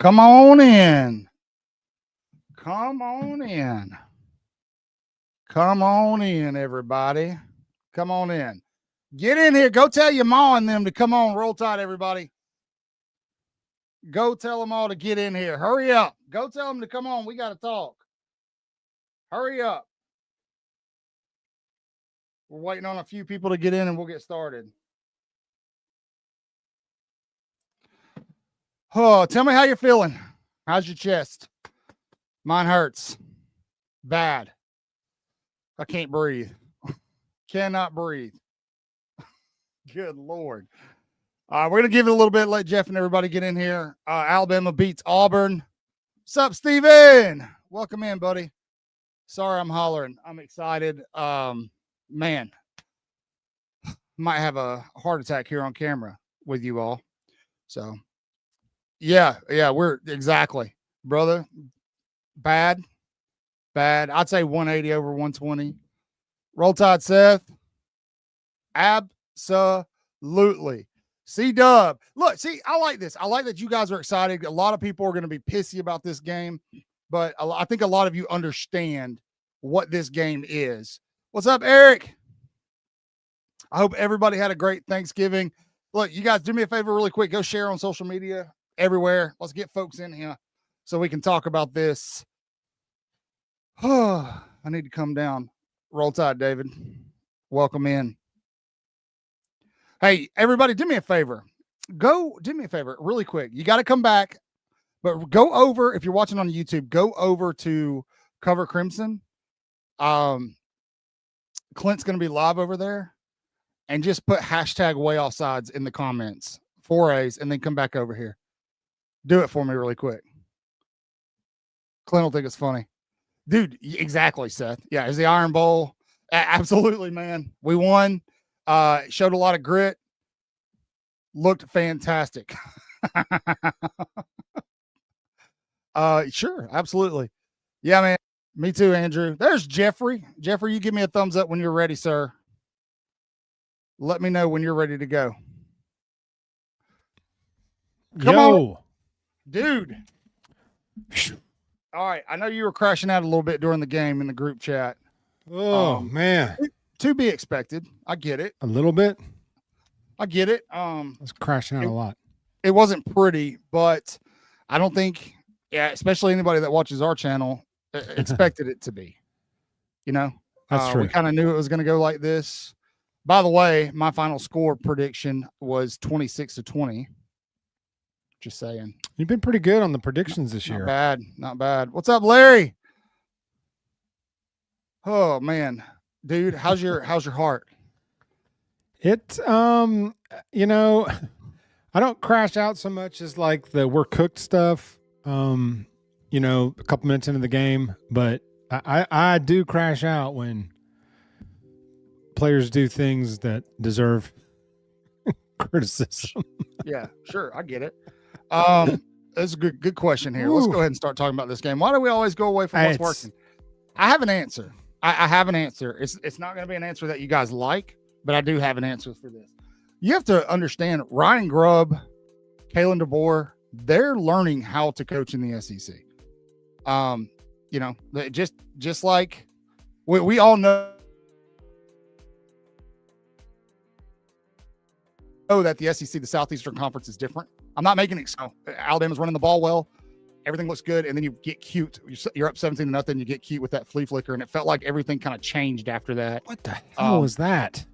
Come on in. Come on in. Come on in, everybody. Come on in. Get in here. Go tell your ma and them to come on. Roll Tide, everybody. Go tell them all to get in here. Hurry up. Go tell them to come on. We got to talk. Hurry up. We're waiting on a few people to get in and we'll get started. Oh, tell me how you're feeling. How's your chest? Mine hurts. Bad. I can't breathe. Cannot breathe. Good Lord. We're going to give it a little bit, let Jeff and everybody get in here. Alabama beats Auburn. What's up, Steven? Welcome in, buddy. Sorry I'm hollering. I'm excited. Man, might have a heart attack here on camera with you all. So, yeah, we're exactly, brother. Bad. I'd say 180 over 120. Roll Tide, Seth. Absolutely. C-Dub. Look, see, I like this. I like that you guys are excited. A lot of people are going to be pissy about this game, but I think a lot of you understand what this game is. What's up, Eric? I hope everybody had a great Thanksgiving. Look, you guys do me a favor really quick. Go share on social media everywhere. Let's get folks in here so we can talk about this. Oh, I need to come down. Roll Tide, David. Welcome in. Hey, everybody, do me a favor. Do me a favor really quick. You got to come back, but go over, if you're watching on YouTube, go over to Cover Crimson. Clint's going to be live over there, and just put hashtag Waaaay Offsides in the comments, 4A's, and then come back over here. Do it for me really quick. Clint will think it's funny. Dude, exactly, Seth. Yeah, it's the Iron Bowl. Absolutely, man. We won. Showed a lot of grit. Looked fantastic. Sure, absolutely. Yeah, man. Me too, Andrew. There's Jeffrey. Jeffrey, you give me a thumbs up when you're ready, sir. Let me know when you're ready to go. Come on. Dude. All right. I know you were crashing out a little bit during the game in the group chat. Oh, man. To be expected. I get it. A little bit? I get it. I was crashing out a lot. It wasn't pretty, but I don't think, especially anybody that watches our channel, expected it to be. You know? That's true. We kind of knew it was going to go like this. By the way, my final score prediction was 26-20. Just saying. You've been pretty good on the predictions this year. Not bad. What's up, Larry? Oh man, dude, how's your heart? It you know, I don't crash out so much as like the we're cooked stuff. You know, a couple minutes into the game, but I do crash out when players do things that deserve criticism. Yeah, sure, I get it. That's a good question here. Let's go ahead and start talking about this game. Why do we always go away from what's working? I have an answer. I have an answer. It's not going to be an answer that you guys like, but I do have an answer for this. You have to understand Ryan Grubb, Kalen DeBoer, they're learning how to coach in the SEC. You know, just like we all know that the SEC, the Southeastern Conference, is different. I'm not making it so. Alabama's running the ball well. Everything looks good, and then you get cute. You're up 17-0. You get cute with that flea flicker, and it felt like everything kind of changed after that. What the hell was that?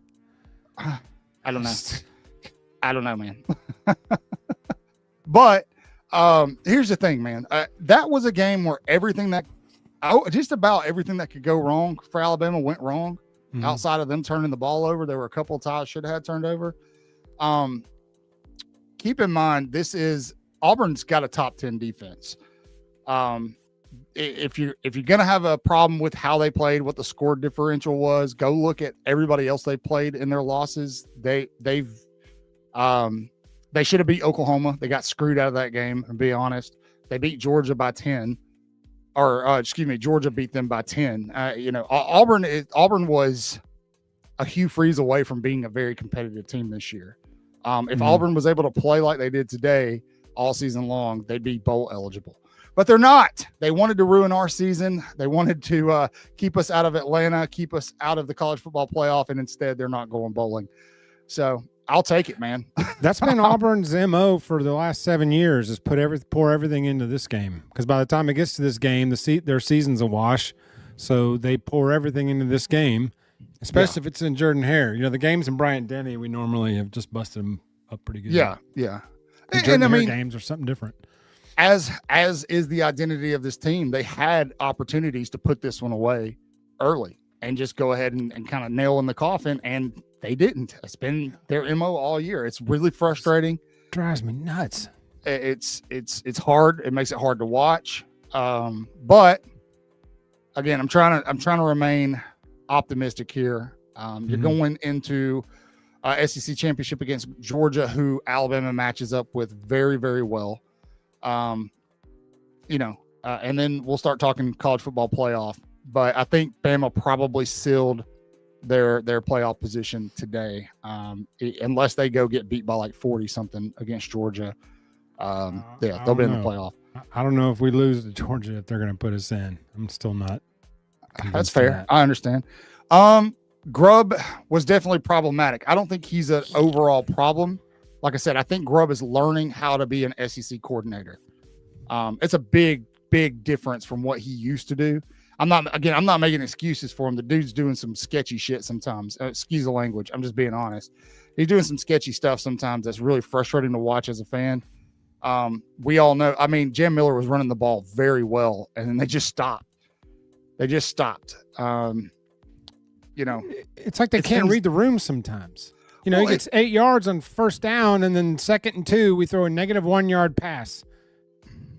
I don't know. I don't know, man. But here's the thing, man. That was a game where just about everything that could go wrong for Alabama went wrong. Mm-hmm. Outside of them turning the ball over, there were a couple of ties should have had turned over. Keep in mind, Auburn's got a top 10 defense. If you're going to have a problem with how they played, what the score differential was, go look at everybody else they played in their losses. They should have beat Oklahoma. They got screwed out of that game, and be honest. They beat Georgia by 10. Georgia beat them by 10. Auburn was a Hugh Freeze away from being a very competitive team this year. If Auburn was able to play like they did today, all season long, they'd be bowl eligible. But they're not. They wanted to ruin our season. They wanted to keep us out of Atlanta, keep us out of the college football playoff, and instead they're not going bowling. So I'll take it, man. That's been Auburn's MO for the last 7 years, is pour everything into this game. Because by the time it gets to this game, their season's a wash. So they pour everything into this game, especially if it's in Jordan-Hare. You know, the games in Bryant-Denny, we normally have just busted them up pretty good. Yeah. And I mean, games are something different. As is the identity of this team, they had opportunities to put this one away early and just go ahead and kind of nail in the coffin, and they didn't. It's been their MO all year. It's really frustrating. It drives me nuts. It's hard. It makes it hard to watch. But again, I'm trying to remain optimistic here. You're going into SEC championship against Georgia, who Alabama matches up with very, very well. And then we'll start talking college football playoff. But I think Bama probably sealed their playoff position today, unless they go get beat by like 40 something against Georgia. They'll be in the playoff. I don't know if we lose to Georgia if they're going to put us in. I'm still not. That's fair. I understand. Grubb was definitely problematic. I don't think he's an overall problem. Like I said, I think Grubb is learning how to be an SEC coordinator. It's a big, big difference from what he used to do. I'm not making excuses for him. The dude's doing some sketchy shit sometimes. Excuse the language. I'm just being honest. He's doing some sketchy stuff sometimes that's really frustrating to watch as a fan. We all know. I mean, Jam Miller was running the ball very well, and then they just stopped. It's like they can't read the room sometimes. You know, he gets 8 yards on first down, and then 2nd and 2, we throw a negative 1 yard pass.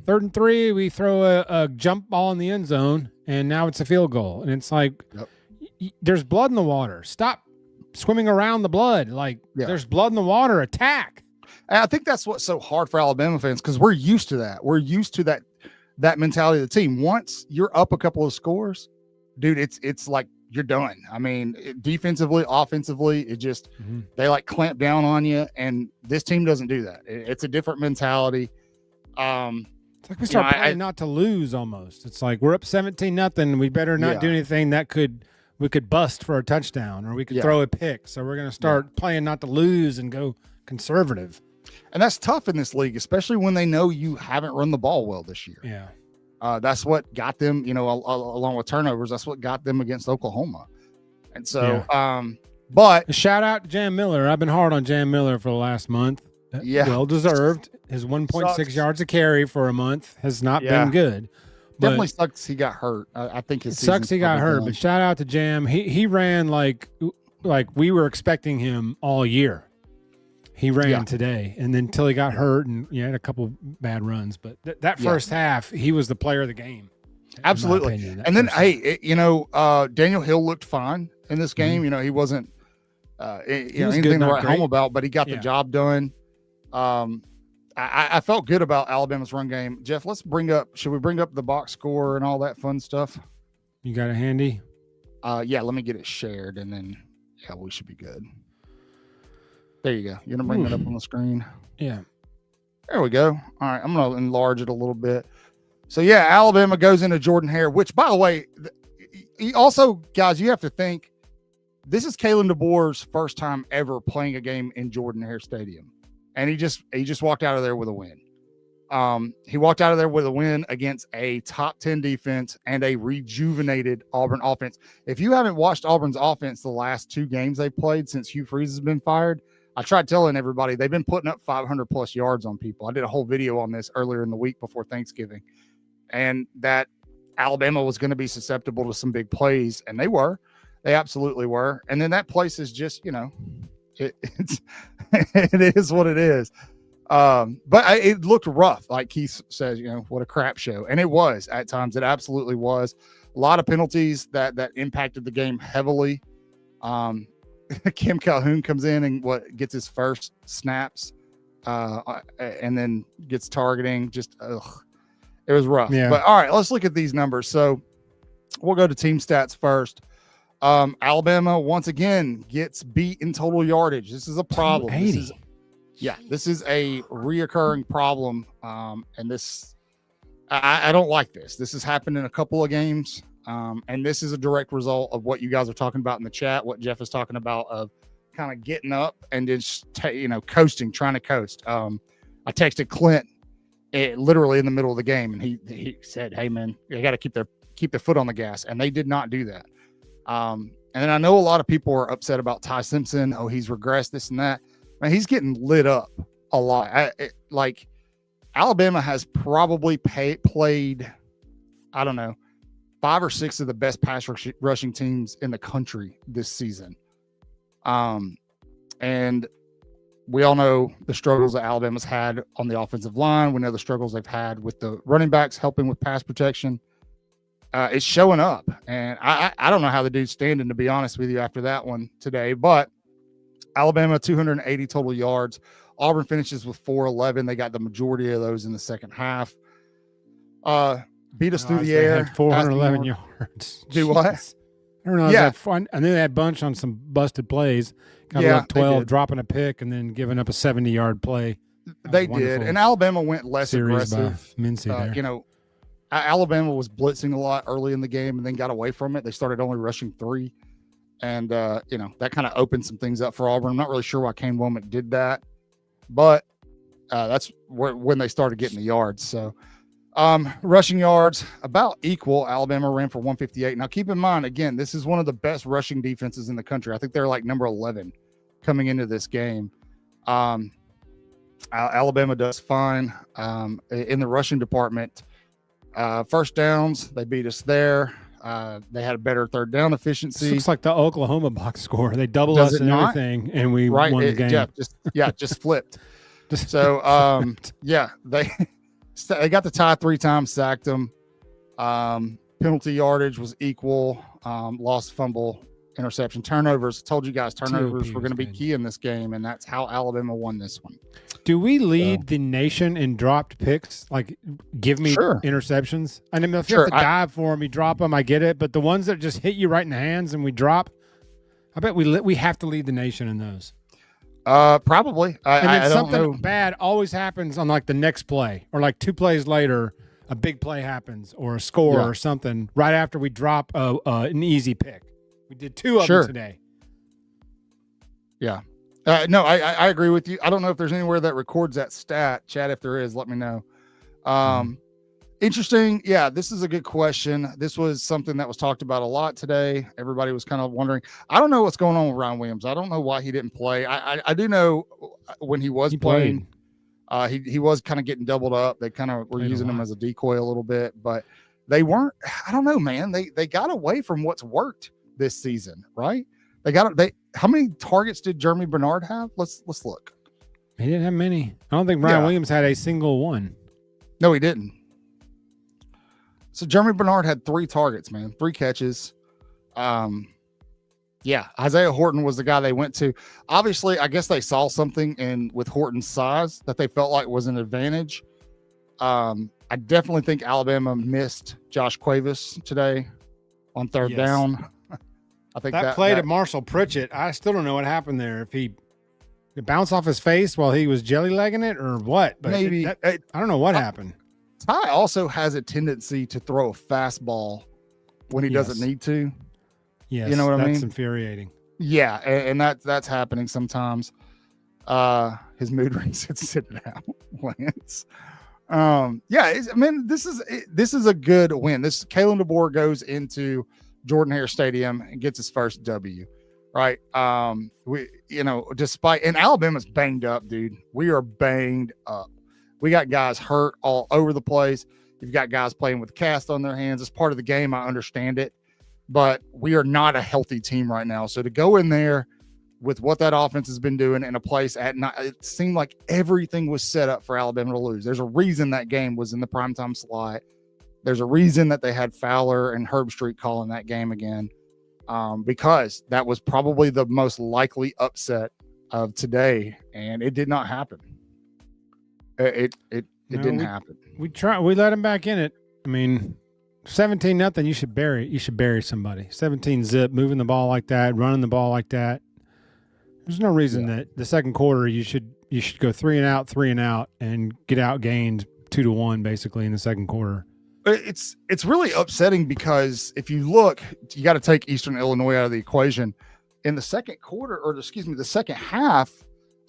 3rd and 3, we throw a jump ball in the end zone, and now it's a field goal. And it's like, there's blood in the water. Stop swimming around the blood. There's blood in the water. Attack. And I think that's what's so hard for Alabama fans, because we're used to that. We're used to that mentality of the team. Once you're up a couple of scores, dude, it's like you're done. I mean, defensively, offensively, it just they like clamp down on you, and this team doesn't do that. It's a different mentality. It's like we start playing not to lose almost. It's like we're up 17-0. We better not do anything that we could bust for a touchdown, or we could throw a pick. So we're going to start playing not to lose and go conservative. And that's tough in this league, especially when they know you haven't run the ball well this year. Yeah. That's what got them, along with turnovers. That's what got them against Oklahoma. And so, but a shout out to Jam Miller. I've been hard on Jam Miller for the last month. Well deserved. His 1.6 yards a carry for a month has not been good. Definitely sucks he got hurt. I think it sucks he got hurt. But shout out to Jam. He ran like we were expecting him all year. He ran today, and then until he got hurt, and had a couple bad runs. But that first half, he was the player of the game. Absolutely. And then, Daniel Hill looked fine in this game. He wasn't anything to write home about, but he got the job done. I felt good about Alabama's run game. Jeff, should we bring up the box score and all that fun stuff? You got it handy? Let me get it shared, and then we should be good. There you go. You're going to bring that up on the screen? Yeah. There we go. All right. I'm going to enlarge it a little bit. So, Alabama goes into Jordan-Hare, which, by the way, he also, guys, you have to think, this is Kalen DeBoer's first time ever playing a game in Jordan-Hare Stadium. And he just walked out of there with a win. He walked out of there with a win against a top 10 defense and a rejuvenated Auburn offense. If you haven't watched Auburn's offense the last 2 games they played since Hugh Freeze has been fired, I tried telling everybody they've been putting up 500 plus yards on people. I did a whole video on this earlier in the week before Thanksgiving, and that Alabama was going to be susceptible to some big plays, and they were. They absolutely were. And then that place is just, it is what it is. But it looked rough, like Keith says, what a crap show. And it was at times. It absolutely was. A lot of penalties that impacted the game heavily. Kim Calhoun comes in and gets his first snaps, and then gets targeting. Just it was rough. Yeah. But all right, let's look at these numbers. So we'll go to team stats first. Alabama once again gets beat in total yardage. This is a problem. This is Yeah, this is a reoccurring problem. And this, I don't like this. This has happened in a couple of games. And this is a direct result of what you guys are talking about in the chat, what Jeff is talking about of kind of getting up and just, coasting, trying to coast. I texted Clint literally in the middle of the game, and he said, "Hey man, you got to keep their foot on the gas," and they did not do that. And then I know a lot of people are upset about Ty Simpson. Oh, he's regressed, this and that. Man, he's getting lit up a lot. Alabama has probably played, I don't know, 5 or 6 of the best pass rushing teams in the country this season. And we all know the struggles that Alabama's had on the offensive line. We know the struggles they've had with the running backs helping with pass protection. It's showing up. And I don't know how the dude's standing, to be honest with you, after that one today. But Alabama, 280 total yards. Auburn finishes with 411. They got the majority of those in the second half. Beat us through the air. 411 yards. Do what? I don't know. Yeah. I knew they had a bunch on some busted plays. Got left 12, dropping a pick, and then giving up a 70-yard play. They did. And Alabama went less aggressive. Alabama was blitzing a lot early in the game and then got away from it. They started only rushing 3. And, that kind of opened some things up for Auburn. I'm not really sure why Kane Womack did that. But that's when they started getting the yards. So, rushing yards about equal. Alabama ran for 158. Now, keep in mind, again, this is one of the best rushing defenses in the country. I think they're like number 11 coming into this game. Alabama does fine in the rushing department. First downs, they beat us there. They had a better third down efficiency. This looks like the Oklahoma box score. They doubled us and everything, and we won the game. Just flipped. So, they got the tie 3 times, sacked them. Penalty yardage was equal. Lost fumble, interception, turnovers. I told you guys turnovers were going to be key in this game, and that's how Alabama won this one. Do we lead the nation in dropped picks? Like, give me interceptions. I mean, if you have to dive for them, you drop them. I get it, but the ones that just hit you right in the hands and we drop, I bet we have to lead the nation in those. Probably. And then something don't know. bad always happens on like the next play, or like 2 plays later, a big play happens, or a score or something right after we drop an easy pick. We did 2 of them today. Yeah. No, I agree with you. I don't know if there's anywhere that records that stat. Chad, if there is, let me know. Interesting. Yeah, this is a good question. This was something that was talked about a lot today. Everybody was kind of wondering. I don't know what's going on with Ryan Williams. I don't know why he didn't play. I do know when he was playing, he was kind of getting doubled up. They kind of were using him as a decoy a little bit, but they weren't. I don't know, man. They got away from what's worked this season, right? How many targets did Jeremy Bernard have? Let's look. He didn't have many. I don't think Ryan Williams had a single one. No, he didn't. So Jeremy Bernard had 3 targets, man, 3 catches. Isaiah Horton was the guy they went to. Obviously, I guess they saw something with Horton's size that they felt like was an advantage. I definitely think Alabama missed Josh Cuevas today on third down. I think that play to Marshall Pritchett, I still don't know what happened there. If he bounced off his face while he was jelly-legging it or what. But maybe. I don't know what happened. Ty also has a tendency to throw a fastball when he doesn't need to. Yes, you know what I mean? That's infuriating. Yeah, and that's happening sometimes. His mood rings. Sit down, Lance. This is a good win. Kalen DeBoer goes into Jordan Hare Stadium and gets his first W. Right. Despite, and Alabama's banged up, dude. We are banged up. We got guys hurt all over the place. You've got guys playing with cast on their hands. It's part of the game. I understand it, but we are not a healthy team right now. So to go in there with what that offense has been doing in a place at night, it seemed like everything was set up for Alabama to lose. There's a reason that game was in the primetime slot. There's a reason that they had Fowler and Herbstreit calling that game again, because that was probably the most likely upset of today, and it did not happen. It didn't happen. We let him back in it. I mean, 17-0, you should bury somebody. 17-0, moving the ball like that, running the ball like that. There's no reason that the second quarter you should you should go 3-and-out, and get outgained 2-1 basically in the second quarter. It's really upsetting because if you look, you got to take Eastern Illinois out of the equation. In the second quarter, or excuse me, the second half,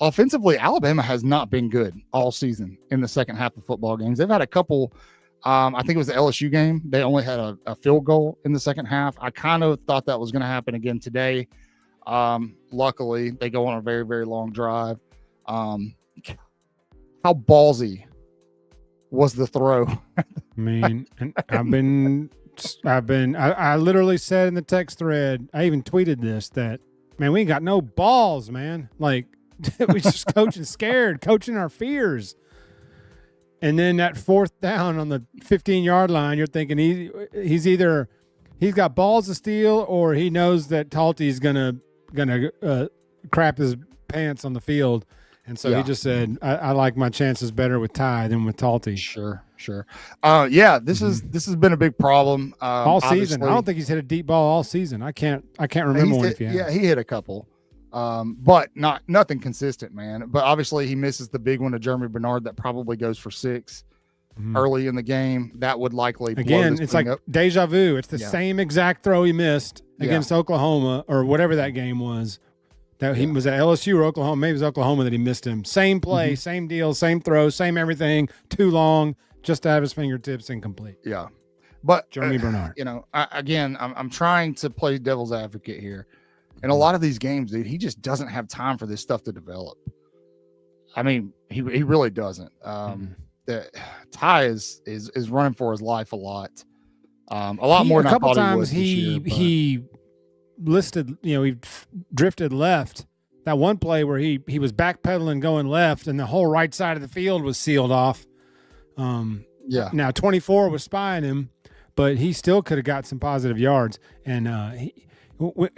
offensively, Alabama has not been good all season in the second half of football games. They've had a couple. I think it was the LSU game. They only had a field goal in the second half. I kind of thought that was going to happen again today. Luckily, they go on a very, very long drive. How ballsy was the throw? I mean, and I literally said in the text thread, I even tweeted this, that, man, we ain't got no balls, man. Like, we just coaching scared, coaching our fears. And then that fourth down on the 15-yard line, you're thinking he's got balls to steal, or he knows that Talty's gonna crap his pants on the field. And so he just said, I like my chances better with Ty than with Talty. Sure. This has been a big problem all season. I don't think he's hit a deep ball all season. I can't remember one if he has. Yeah, he hit a couple, but nothing consistent, man. But obviously he misses the big one to Jeremy Bernard that probably goes for 6 early in the game. That would likely again. It's like deja vu. It's the same exact throw he missed against Oklahoma or whatever that game was. That he was at LSU or Oklahoma. Maybe it was Oklahoma that he missed him. Same play, same deal, same throw, same everything. Too long, just to have his fingertips incomplete. Yeah, but Jeremy Bernard. I'm trying to play devil's advocate here. In a lot of these games, dude, he just doesn't have time for this stuff to develop. I mean, he really doesn't. The Ty is running for his life a lot. A lot more than I thought he was this year, he listed, he drifted left. That one play where he was backpedaling going left, and the whole right side of the field was sealed off. Now 24 was spying him, but he still could have got some positive yards. And what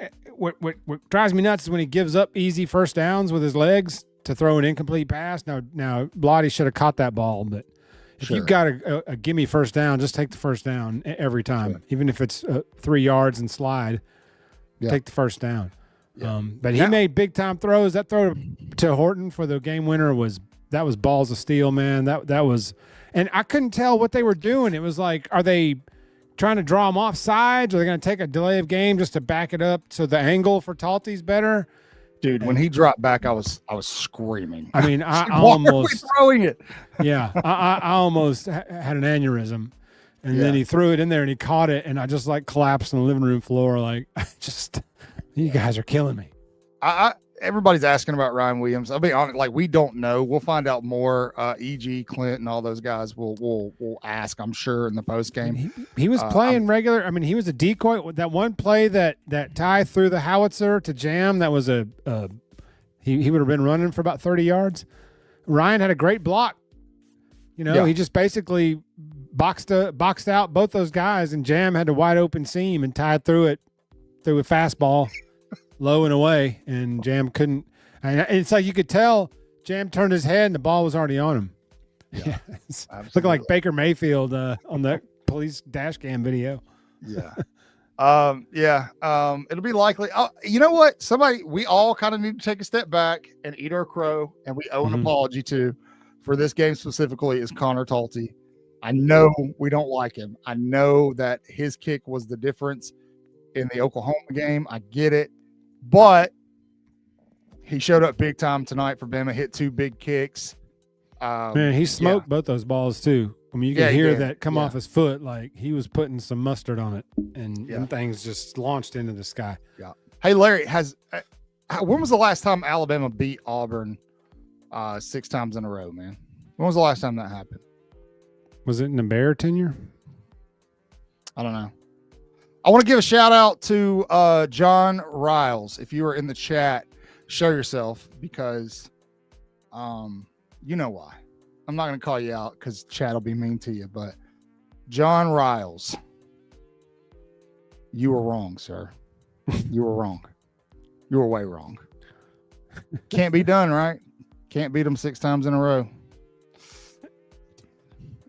drives me nuts is when he gives up easy first downs with his legs to throw an incomplete pass. Now Blotty should have caught that ball, but if you've got a gimme first down, just take the first down every time, even if it's 3 yards and slide. Take the first down. But he made big time throws. That throw to Horton for the game winner was balls of steel, man. That was, and I couldn't tell what they were doing. It was like, are they trying to draw him off sides? Or are they going to take a delay of game just to back it up so the angle for Talty's better? Dude, when he dropped back, I was screaming. I mean, I almost throwing it. Yeah, I almost had an aneurysm. And then he threw it in there and he caught it, and I just collapsed on the living room floor. You guys are killing me. Everybody's asking about Ryan Williams. I'll be honest, we don't know. We'll find out more. E.G., Clint, and all those guys will ask, I'm sure, in the post game. He was playing regular. I mean, he was a decoy. That one play that Ty threw the howitzer to Jam, that was he would have been running for about 30 yards. Ryan had a great block. He just basically boxed out both those guys, and Jam had a wide open seam, and Ty threw a fastball low and away, and Jam couldn't. And it's like you could tell Jam turned his head and the ball was already on him. Yeah, looking like Baker Mayfield on that police dash cam video. It'll be likely. You know what? We all kind of need to take a step back and eat our crow, and we owe an apology to, for this game specifically, is Connor Talty. I know we don't like him. I know that his kick was the difference in the Oklahoma game. I get it. But he showed up big time tonight for Bama, hit 2 big kicks. Man, he smoked both those balls too. I mean, you can hear that come off his foot like he was putting some mustard on it, and things just launched into the sky. Yeah. Hey, Larry, when was the last time Alabama beat Auburn 6 times in a row, man? When was the last time that happened? Was it in the Bear tenure? I don't know. I want to give a shout out to John Riles. If you are in the chat, show yourself, because you know why. I'm not going to call you out because chat will be mean to you, but John Riles, you were wrong, sir. You were wrong. You were way wrong. Can't be done, right? Can't beat them 6 times in a row.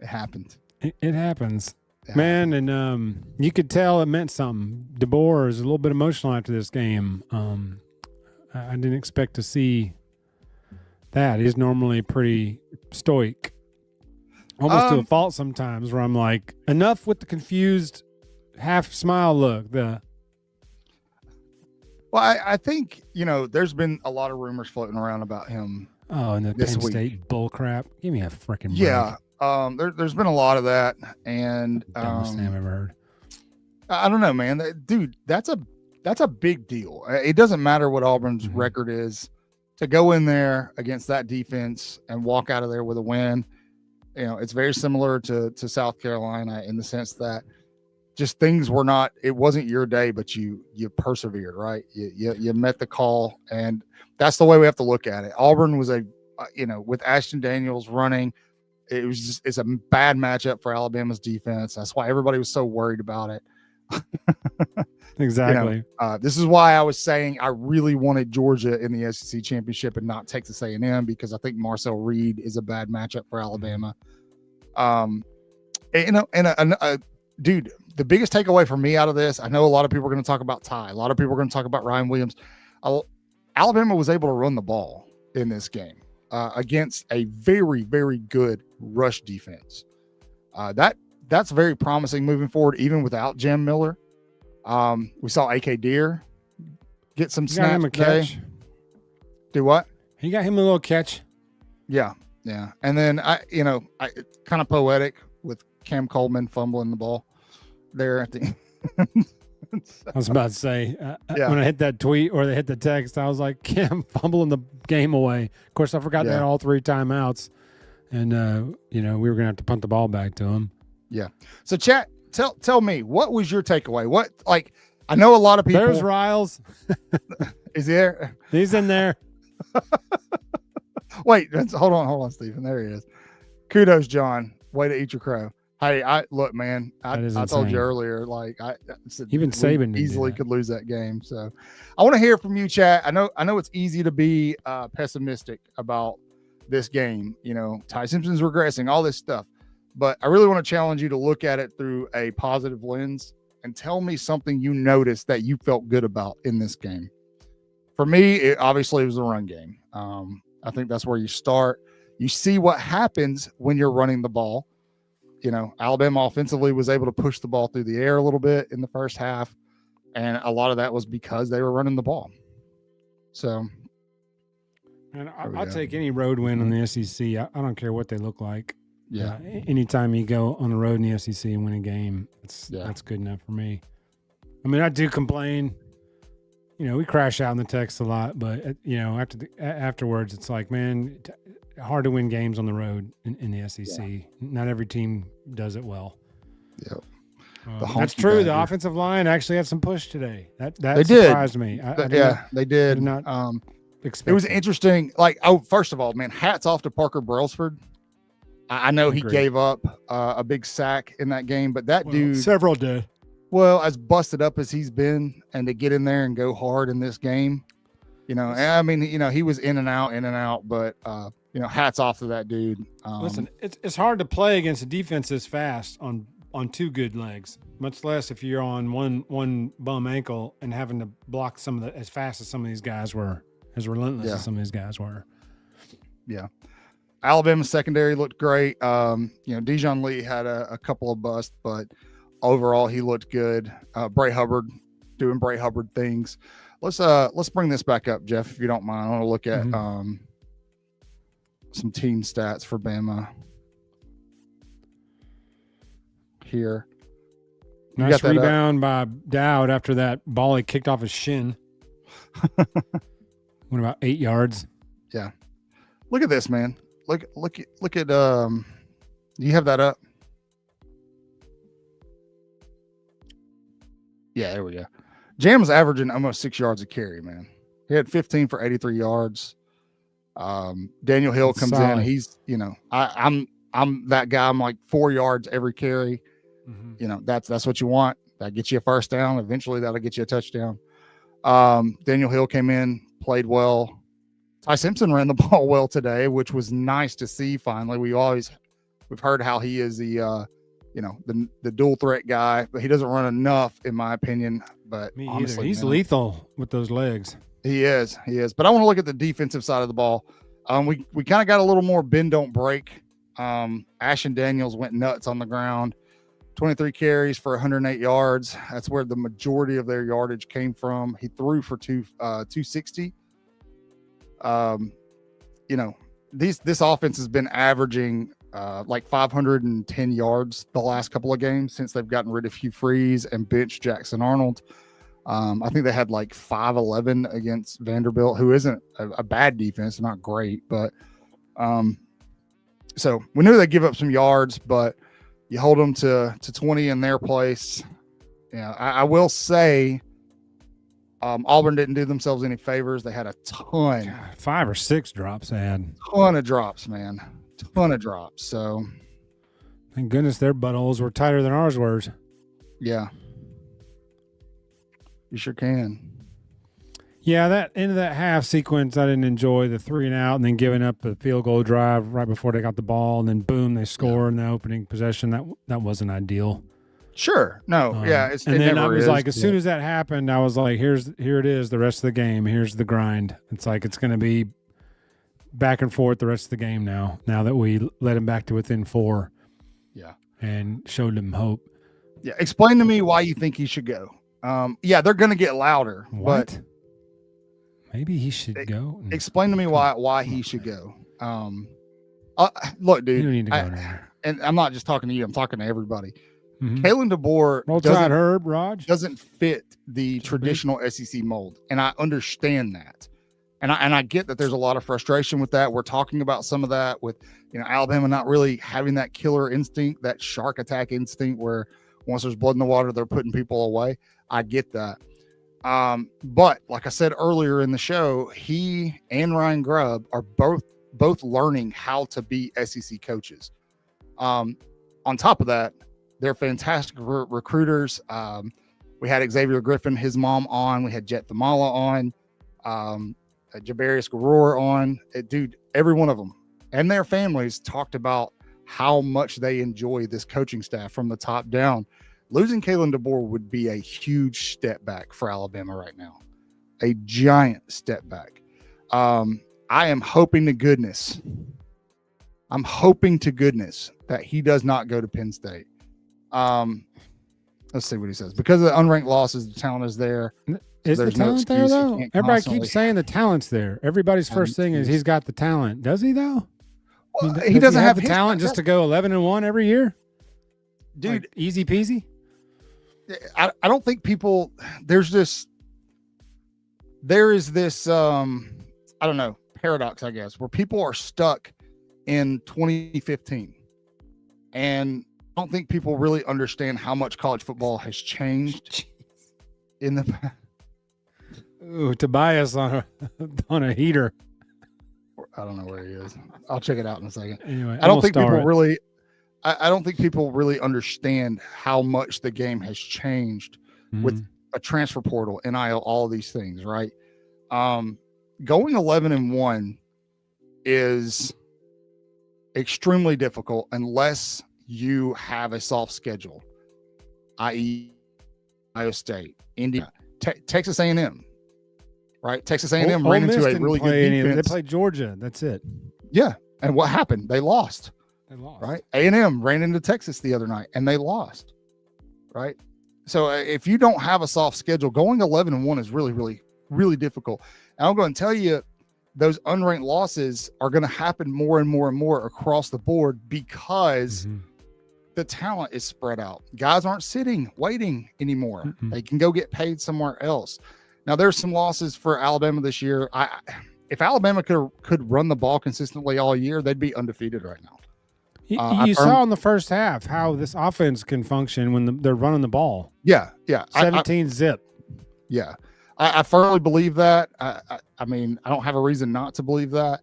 It happened. It happens. Man, and you could tell it meant something. DeBoer is a little bit emotional after this game. I didn't expect to see that. He's normally pretty stoic, almost to a fault sometimes. Where I'm like, enough with the confused half smile look. I think there's been a lot of rumors floating around about him. Oh, and the this Penn week. State bull crap. Give me a freaking break. Yeah. There's been a lot of that, and Dumbest thing I've ever heard. I don't know, man. Dude, that's a big deal. It doesn't matter what Auburn's record is. To go in there against that defense and walk out of there with a win, it's very similar to South Carolina in the sense that just things were not. It wasn't your day, but you persevered, right? You met the call, and that's the way we have to look at it. Auburn was with Ashton Daniels running. It's a bad matchup for Alabama's defense. That's why everybody was so worried about it. Exactly. This is why I was saying I really wanted Georgia in the SEC championship and not Texas A&M, because I think Marcel Reed is a bad matchup for Alabama. Dude, the biggest takeaway for me out of this, I know a lot of people are going to talk about Ty. A lot of people are going to talk about Ryan Williams. Alabama was able to run the ball in this game against a very, very good rush defense. That's very promising moving forward, even without Jam Miller. We saw AK Deer get some snaps. Got him a catch. Do what? He got him a little catch. Yeah. And then I kind of poetic with Cam Coleman fumbling the ball there at the I was about to say, when I hit that tweet or they hit the text, I was like, Cam fumbling the game away. Of course, I forgot they had all 3 timeouts, and we were gonna have to punt the ball back to him. Yeah. So, chat, tell me, what was your takeaway? What, I know a lot of people. There's Riles. Is he there? He's in there. Wait, hold on, Stephen. There he is. Kudos, John. Way to eat your crow. Hey, look, man. I told you earlier, I said even Saban easily could lose that game. So, I want to hear from you, chat. I know it's easy to be pessimistic about this game. Ty Simpson's regressing, all this stuff, but I really want to challenge you to look at it through a positive lens and tell me something you noticed that you felt good about in this game. For me, it obviously was a run game. I think that's where you start. You see what happens when you're running the ball. Alabama offensively was able to push the ball through the air a little bit in the first half, and a lot of that was because they were running the ball. So, and I'll take any road win in the SEC. I don't care what they look like. Yeah. Anytime you go on the road in the SEC and win a game, that's good enough for me. I mean, I do complain. We crash out in the text a lot, but afterwards, it's like, man, hard to win games on the road in the SEC. Yeah. Not every team does it well. Yep. That's true. The offensive line actually had some push today. That surprised me. They did. Did not expect it was interesting. First of all, man, hats off to Parker Brailsford. I know he gave up a big sack in that game, but dude, several did. Well, as busted up as he's been, and to get in there and go hard in this game, he was in and out, but hats off to that dude. Listen, it's hard to play against a defense this fast on 2 good legs, much less if you're on one bum ankle and having to block as fast as some of these guys were, as relentless as some of these guys were. Yeah. Alabama's secondary looked great. Dijon Lee had a couple of busts, but overall he looked good. Bray Hubbard doing Bray Hubbard things. Let's bring this back up, Jeff, if you don't mind. I want to look at some team stats for Bama here. Nice rebound by Dowd after that ball he kicked off his shin. Went about 8 yards. Yeah. Look at this, man. Look at you have that up? Yeah, there we go. Jam was averaging almost 6 yards a carry, man. He had 15 for 83 yards. Daniel Hill comes in. He's, I'm that guy. I'm like 4 yards every carry. Mm-hmm. That's what you want. That gets you a first down. Eventually that'll get you a touchdown. Daniel Hill came in, played well. Ty Simpson ran the ball well today, which was nice to see. Finally, we've heard how he is the dual threat guy, but he doesn't run enough, in my opinion. But honestly, he's lethal with those legs. He is. But I want to look at the defensive side of the ball. We kind of got a little more bend don't break. Ashton Daniels went nuts on the ground. 23 carries for 108 yards. That's where the majority of their yardage came from. He threw for 260. This offense has been averaging like 510 yards the last couple of games since they've gotten rid of Hugh Freeze and benched Jackson Arnold. I think they had like 5-11 against Vanderbilt, who isn't a bad defense, not great, but so we knew they'd give up some yards, but you hold them to 20 in their place. Yeah, I will say Auburn didn't do themselves any favors. They had a ton. God, 5 or 6 drops they had. Ton of drops, man. Ton of drops. So thank goodness their buttholes were tighter than ours were. Yeah. You sure can. Yeah, that end of that half sequence, I didn't enjoy the 3 and out and then giving up a field goal drive right before they got the ball, and then boom, they score in the opening possession. That wasn't ideal. Sure. No. And then I was like, as soon as that happened, I was like, here it is, the rest of the game. Here's the grind. It's like it's going to be back and forth the rest of the game now that we led them back to within 4. Yeah. And showed them hope. Yeah. Explain to me why you think he should go. They're going to get louder. What? But maybe he should go. Explain to me why he should go. Look, dude. You don't need to go there. And I'm not just talking to you. I'm talking to everybody. Mm-hmm. Kalen DeBoer doesn't fit the traditional SEC mold, and I understand that. And I get that there's a lot of frustration with that. We're talking about some of that with Alabama not really having that killer instinct, that shark attack instinct, where once there's blood in the water, they're putting people away. I get that. But like I said earlier in the show, he and Ryan Grubb are both learning how to be SEC coaches. On top of that, they're fantastic recruiters. We had Xavier Griffin, his mom, on. We had Jet Thamala on. Jabarius Garor on. Dude, every one of them and their families talked about how much they enjoy this coaching staff from the top down. Losing Kalen DeBoer would be a huge step back for Alabama right now. A giant step back. I am hoping to goodness that he does not go to Penn State. Let's see what he says. Because of the unranked losses, the talent is there. Is the talent there, though? Everybody keeps saying the talent's there. Everybody's first thing is he's got the talent. Does he, though? Well, he doesn't have the talent just to go 11-1 every year? Dude, like, easy peasy? I don't think people – there is this I don't know, paradox, I guess, where people are stuck in 2015. And I don't think people really understand how much college football has changed in the past. Ooh, Tobias on a heater. I don't know where he is. I'll check it out in a second. Anyway, I don't think people really understand how much the game has changed with a transfer portal, NIL, all of these things, right? Going 11-1 is extremely difficult unless you have a soft schedule, i.e. Ohio State, Indiana, Texas A&M, right? Texas A&M ran into a really good defense. They played Georgia. That's it. Yeah. And what happened? They lost. Right? A&M ran into Texas the other night and they lost. Right? So if you don't have a soft schedule, going 11-1 is really, really, really difficult. And I'm going to tell you, those unranked losses are going to happen more and more and more across the board because the talent is spread out. Guys aren't sitting, waiting anymore. They can go get paid somewhere else. Now, there's some losses for Alabama this year. If Alabama could run the ball consistently all year, they'd be undefeated right now. You saw in the first half how this offense can function when they're running the ball. Yeah. 17 zip. Yeah. I firmly believe that. I mean, I don't have a reason not to believe that.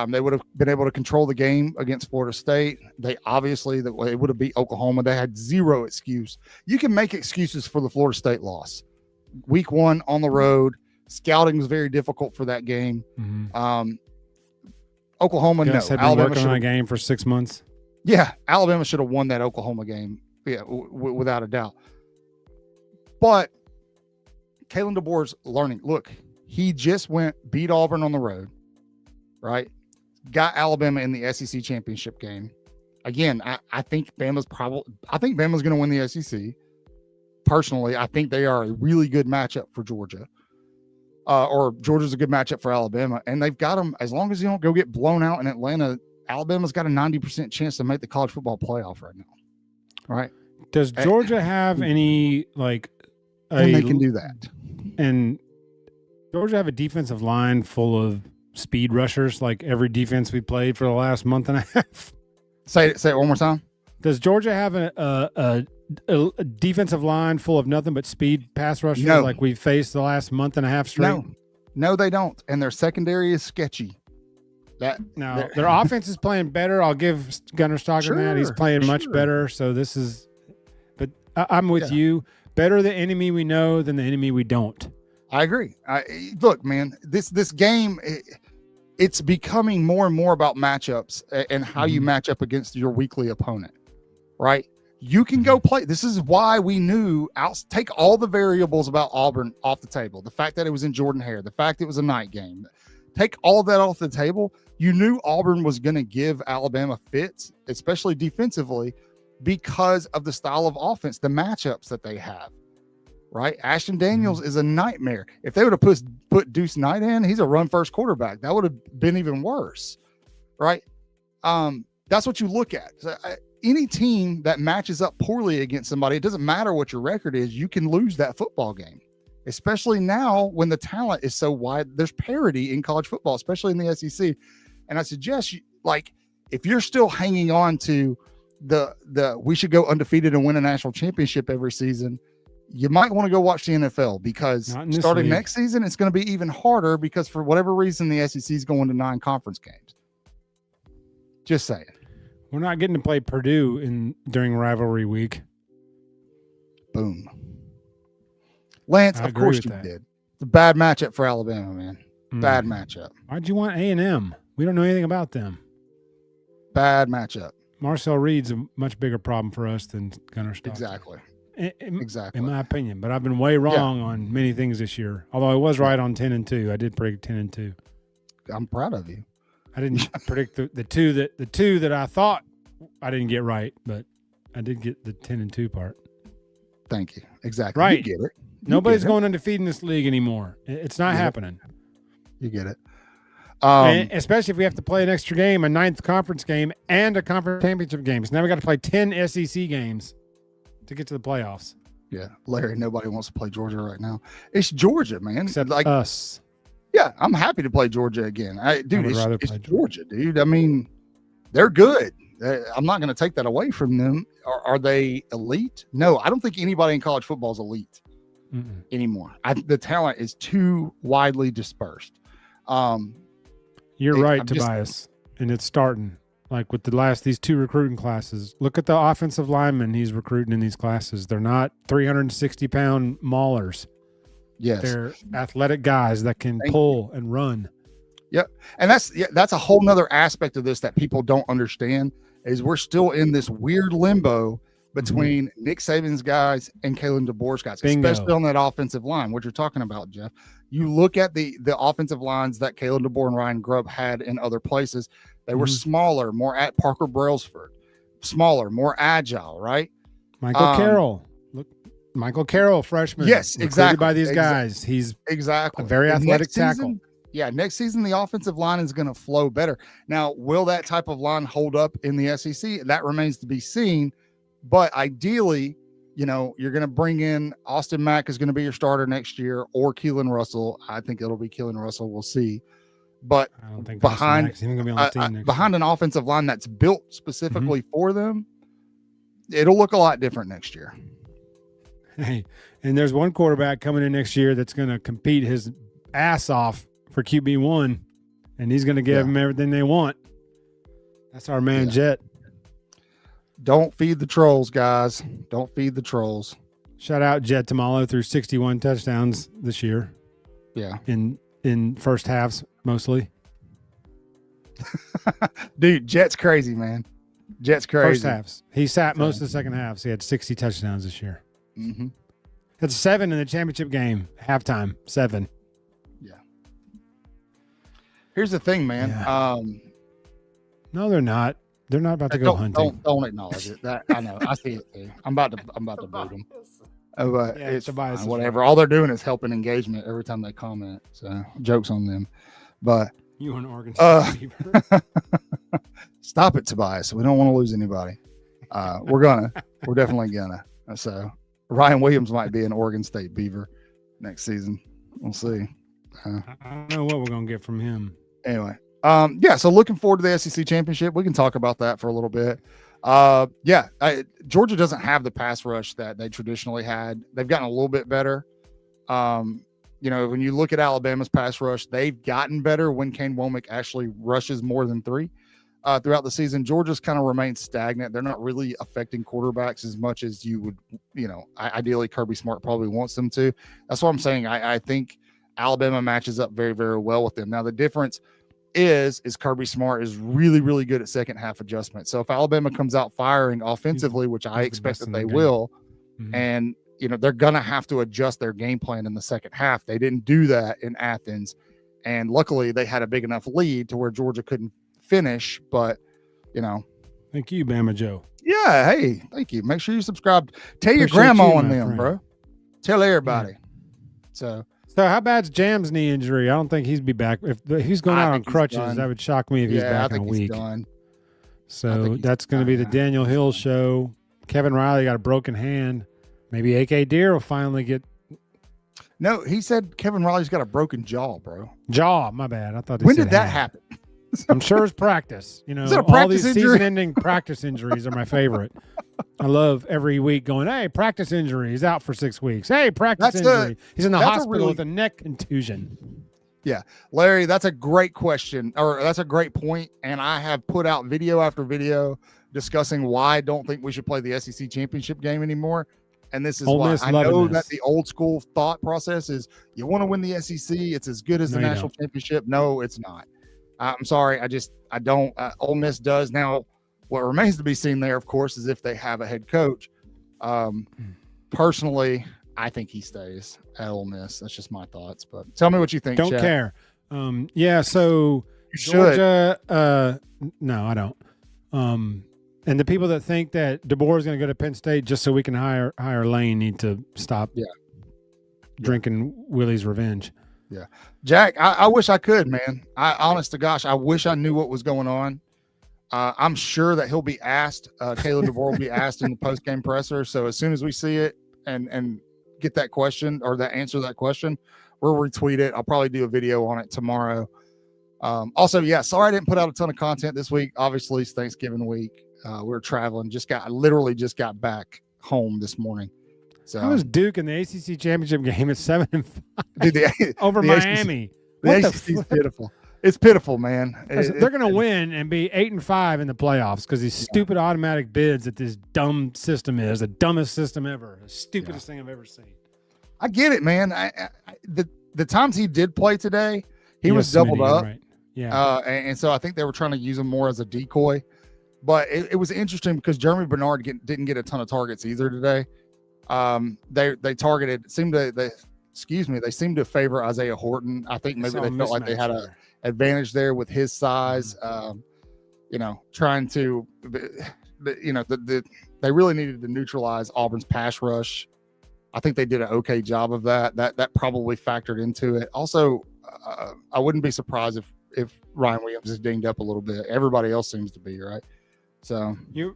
They would have been able to control the game against Florida State. They would have beat Oklahoma. They had zero excuse. You can make excuses for the Florida State loss. Week 1 on the road, scouting was very difficult for that game. Oklahoma, no. Alabama working on a game for 6 months. Yeah, Alabama should have won that Oklahoma game. Yeah, without a doubt. But Kalen DeBoer's learning. Look, he just beat Auburn on the road, right? got Alabama in the SEC championship game. Again, I think Bama's going to win the SEC. Personally, I think they are a really good matchup for Georgia. Or Georgia's a good matchup for Alabama. And they've got them, as long as you don't go get blown out in Atlanta, Alabama's got a 90% chance to make the college football playoff right now. Right? Does Georgia have any, like... And they can do that. And Georgia have a defensive line full of speed rushers, like every defense we played for the last month and a half. Say it one more time. Does Georgia have a defensive line full of nothing but speed pass rushers like we faced the last month and a half straight? No, they don't. And their secondary is sketchy. Their offense is playing better. I'll give Gunnar Stockton that. He's playing much better. So this is, but I'm with you. Better the enemy we know than the enemy we don't. I agree. Look, man, this game, it's becoming more and more about matchups and how you match up against your weekly opponent, right? You can go play. This is why we knew, take all the variables about Auburn off the table. The fact that it was in Jordan-Hare, the fact it was a night game, take all that off the table. You knew Auburn was going to give Alabama fits, especially defensively, because of the style of offense, the matchups that they have, right? Ashton Daniels is a nightmare. If they would have put Deuce Knight in, he's a run-first quarterback. That would have been even worse, right? That's what you look at. So, any team that matches up poorly against somebody, it doesn't matter what your record is, you can lose that football game, especially now when the talent is so wide. There's parity in college football, especially in the SEC. And I suggest if you're still hanging on to we should go undefeated and win a national championship every season, you might want to go watch the NFL, because starting next season, it's going to be even harder, because for whatever reason, the SEC is going to 9 conference games. Just saying. We're not getting to play Purdue during rivalry week. Boom. Lance, of course you did. It's a bad matchup for Alabama, man. Bad matchup. Why'd you want A&M? We don't know anything about them. Bad matchup. Marcel Reed's a much bigger problem for us than Gunnar Stockton. Exactly. Exactly. In my opinion, but I've been way wrong on many things this year. Although I was right on 10-2. I did predict 10-2. I'm proud of you. I didn't predict the two that I thought I didn't get right, but I did get the 10-2 part. Thank you. Exactly. Right. You get it. Nobody's going undefeated in this league anymore. It's not happening. You get it. And especially if we have to play an extra game, a 9th conference game, and a conference championship game. So now we got to play 10 SEC games to get to the playoffs. Yeah, Larry, nobody wants to play Georgia right now. It's Georgia, man. Except like us. Yeah, I'm happy to play Georgia again. It's Georgia, dude. I mean, they're good. I'm not going to take that away from them. Are they elite? No, I don't think anybody in college football is elite anymore. The talent is too widely dispersed. You're right, Tobias, and it's starting. Like with these 2 recruiting classes. Look at the offensive linemen he's recruiting in these classes. They're not 360-pound maulers. Yes. They're athletic guys that can pull and run. Yep. And that's a whole nother aspect of this that people don't understand, is we're still in this weird limbo between Nick Saban's guys and Kalen DeBoer's guys, especially on that offensive line. What you're talking about, Jeff. You look at the offensive lines that Kalen DeBoer and Ryan Grubb had in other places. They were smaller, more at Parker Brailsford, smaller, more agile, right? Michael Carroll. Look, Michael Carroll, freshman. Yes, exactly. By these guys. He's a very athletic tackle. Next season, the offensive line is going to flow better. Now, will that type of line hold up in the SEC? That remains to be seen. But ideally, you're going to bring in Austin Mack is going to be your starter next year, or Keelan Russell. I think it'll be Keelan Russell. We'll see. But I don't think behind an offensive line that's built specifically for them, it'll look a lot different next year. Hey, and there's one quarterback coming in next year that's going to compete his ass off for QB1, and he's going to give them everything they want. That's our man, Jet. Don't feed the trolls, guys. Don't feed the trolls. Shout out Jet Tamalo, threw 61 touchdowns this year. Yeah. In first halves, mostly. Dude, Jet's crazy, man. Jet's crazy. First halves. He sat most of the second halves. He had 60 touchdowns this year. That's 7 in the championship game. Halftime, 7. Yeah. Here's the thing, man. No, they're not. They're not about to go hunting. Don't acknowledge it. That I know. I see it too. I'm about to boot them. But Yeah, it's Tobias fine, is whatever. right. All they're doing is helping engagement every time they comment. So jokes on them. But You an Oregon State Beaver. stop it, Tobias. We don't want to lose anybody. We're definitely gonna. So Ryan Williams might be an Oregon State Beaver next season. We'll see. I don't know what we're gonna get from him. Anyway, yeah. So looking forward to the SEC championship. We can talk about that for a little bit. Georgia doesn't have the pass rush that they traditionally had. They've gotten a little bit better. When you look at Alabama's pass rush, they've gotten better when Kane Womack actually rushes more than 3 throughout the season. Georgia's kind of remained stagnant. They're not really affecting quarterbacks as much as you would, ideally Kirby Smart probably wants them to. That's what I'm saying. I think Alabama matches up very, very well with them. Now, the difference is Kirby Smart is really, really good at second half adjustment. So if Alabama comes out firing offensively, which I expect that they will, and they're going to have to adjust their game plan in the second half. They didn't do that in Athens. And luckily they had a big enough lead to where Georgia couldn't finish, but Thank you, Bama Joe. Yeah. Hey, thank you. Make sure you subscribe. Tell your grandma on them, bro. Tell everybody. Yeah. So how bad's Jam's knee injury? I don't think he'd be back. If he's going out on crutches, that would shock me if he's back in a week. So that's going to be the Daniel Hill show. Kevin Riley got a broken hand. Maybe AK Deer will finally get. No, he said Kevin Riley's got a broken jaw, bro. Jaw, my bad. I thought. When did that happen? I'm sure it's practice. Is it a practice all these injury? season-ending practice injuries are my favorite. I love every week going, hey, practice injury. He's out for 6 weeks. Hey, practice injury. He's in the hospital with a neck contusion. Yeah. Larry, that's a great question, or that's a great point. And I have put out video after video discussing why I don't think we should play the SEC championship game anymore. And this is why I know that the old school thought process is you want to win the SEC. It's as good as the national championship. No, it's not. I'm sorry. I don't. Ole Miss does. Now, what remains to be seen there, of course, is if they have a head coach. Personally, I think he stays at Ole Miss. That's just my thoughts. But tell me what you think. Don't care. So you Georgia. No, I don't. And the people that think that DeBoer is going to go to Penn State just so we can hire Lane need to stop. Drinking Willie's revenge. Yeah, Jack, I wish I could, man. Honest to gosh, I wish I knew what was going on. I'm sure that he'll be asked. Caleb DeBoer will be asked in the post-game presser. So as soon as we see it and get that question or that answer to that question, we'll retweet it. I'll probably do a video on it tomorrow. Also, sorry I didn't put out a ton of content this week. Obviously, it's Thanksgiving week. We were traveling. Literally just got back home this morning. So I was Duke in the ACC championship game at 7-5 dude, over Miami. The ACC is pitiful. It's pitiful, man. They're going to win and be 8-5 in the playoffs because these stupid automatic bids that this dumb system is the dumbest system ever, the stupidest thing I've ever seen. I get it, man. The times he did play today, he was doubled up. Right. Yeah. And so I think they were trying to use him more as a decoy. But it was interesting because Jeremy Bernard didn't get a ton of targets either today. They targeted. They seemed to favor Isaiah Horton. I think maybe they felt like they had an advantage there with his size. Trying to, they really needed to neutralize Auburn's pass rush. I think they did an okay job of that. That probably factored into it. Also, I wouldn't be surprised if Ryan Williams is dinged up a little bit. Everybody else seems to be, right? So you're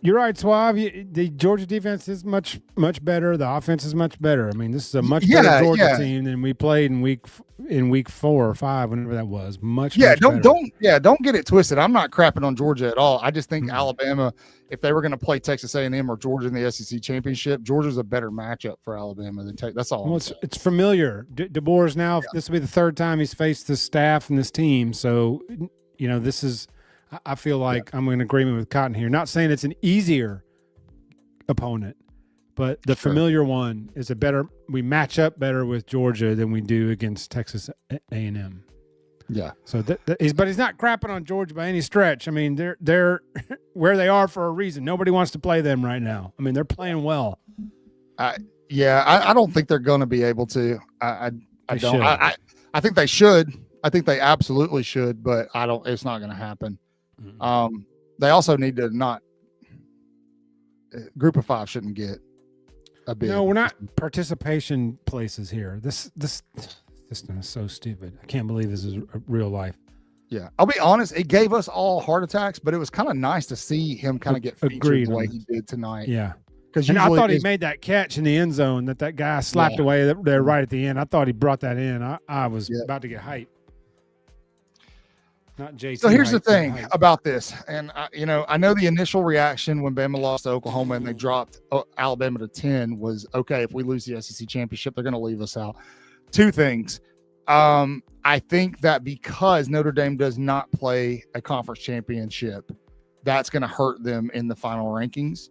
right, Suave. The Georgia defense is much better. The offense is much better. I mean, this is a much better Georgia team than we played in week 4 or 5, whenever that was. Much better. Don't get it twisted. I'm not crapping on Georgia at all. I just think Alabama, if they were going to play Texas A&M or Georgia in the SEC championship, Georgia's a better matchup for Alabama than Texas. That's all. Well, it's familiar. DeBoer's now. This will be the third time he's faced this staff and this team. So this is. I feel like I'm in agreement with Cotton here. Not saying it's an easier opponent, but the familiar one is we match up better with Georgia than we do against Texas A&M. Yeah. So but he's not crapping on Georgia by any stretch. I mean, they're where they are for a reason. Nobody wants to play them right now. I mean, they're playing well. I don't think they're going to be able to. I don't. I think they should. I think they absolutely should, but it's not going to happen. They also need to not. Group of 5 shouldn't get a bid. No, we're not participation places here. This system is so stupid. I can't believe this is real life. Yeah, I'll be honest. It gave us all heart attacks, but it was kind of nice to see him kind of get featured the way he did tonight. Yeah, because I thought he made that catch in the end zone that guy slapped away there right at the end. I thought he brought that in. I was about to get hyped. Not JT. So here's the thing about this, and I know the initial reaction when Bama lost to Oklahoma and they dropped Alabama to 10 was, okay, if we lose the SEC championship, they're going to leave us out. Two things. I think that because Notre Dame does not play a conference championship, that's going to hurt them in the final rankings.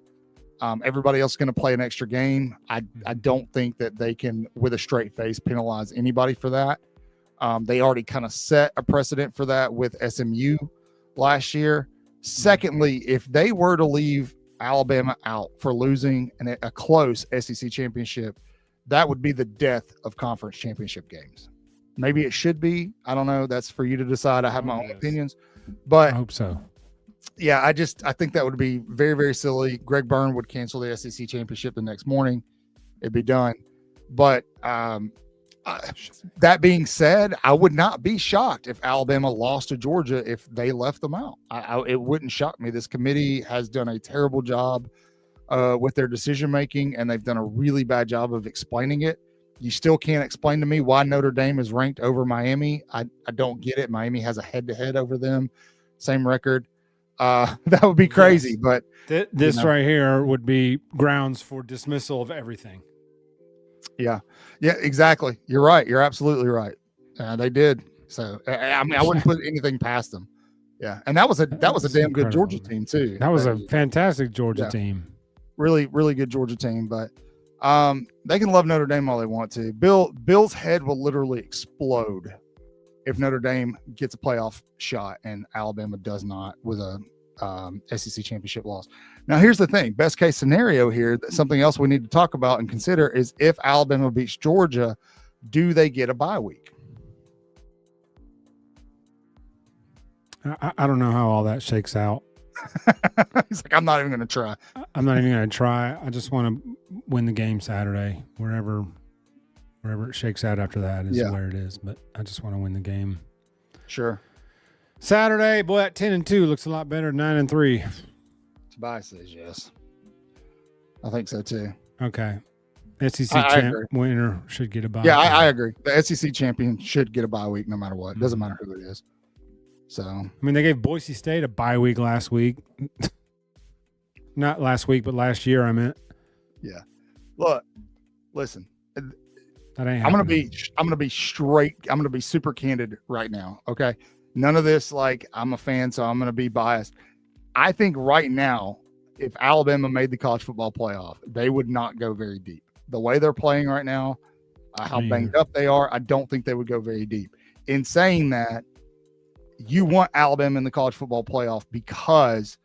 Everybody else is going to play an extra game. I don't think that they can, with a straight face, penalize anybody for that. They already kind of set a precedent for that with SMU last year. Secondly, if they were to leave Alabama out for losing a close SEC championship, that would be the death of conference championship games. Maybe it should be. I don't know. That's for you to decide. I have my own opinions, but I hope so. Yeah, I think that would be very, very silly. Greg Byrne would cancel the SEC championship the next morning. It'd be done. But that being said, I would not be shocked if Alabama lost to Georgia if they left them out. It wouldn't shock me. This committee has done a terrible job with their decision making, and they've done a really bad job of explaining it. You still can't explain to me why Notre Dame is ranked over Miami. I don't get it. Miami has a head-to-head over them, same record. That would be crazy. Yes. But this right here would be grounds for dismissal of everything. Yeah, exactly. You're right. You're absolutely right. They did. So I mean, I wouldn't put anything past them. Yeah, and that was a damn good Georgia team too. That was a fantastic Georgia team. Really, really good Georgia team. But they can love Notre Dame all they want to. Bill's head will literally explode if Notre Dame gets a playoff shot and Alabama does not with a SEC championship loss. Now, here's the thing. Best case scenario here, something else we need to talk about and consider is if Alabama beats Georgia, do they get a bye week? I don't know how all that shakes out. He's like, I'm not even going to try. I'm not even going to try. I just want to win the game Saturday. Wherever it shakes out after that is where it is. But I just want to win the game. Sure. Saturday, boy, at 10-2 looks a lot better than 9-3. Tobias says yes. I think so too. Okay. SEC champ winner should get a bye. Yeah, I agree. The SEC champion should get a bye week no matter what. It doesn't matter who it is. So I mean, they gave Boise State a bye week last week. Not last week, but last year, I meant. Yeah. Look, listen. That ain't I'm gonna be straight. I'm gonna be super candid right now. Okay. None of this, like, I'm a fan, so I'm gonna be biased. I think right now, if Alabama made the college football playoff, they would not go very deep. The way they're playing right now, how banged up they are, I don't think they would go very deep. In saying that, you want Alabama in the college football playoff because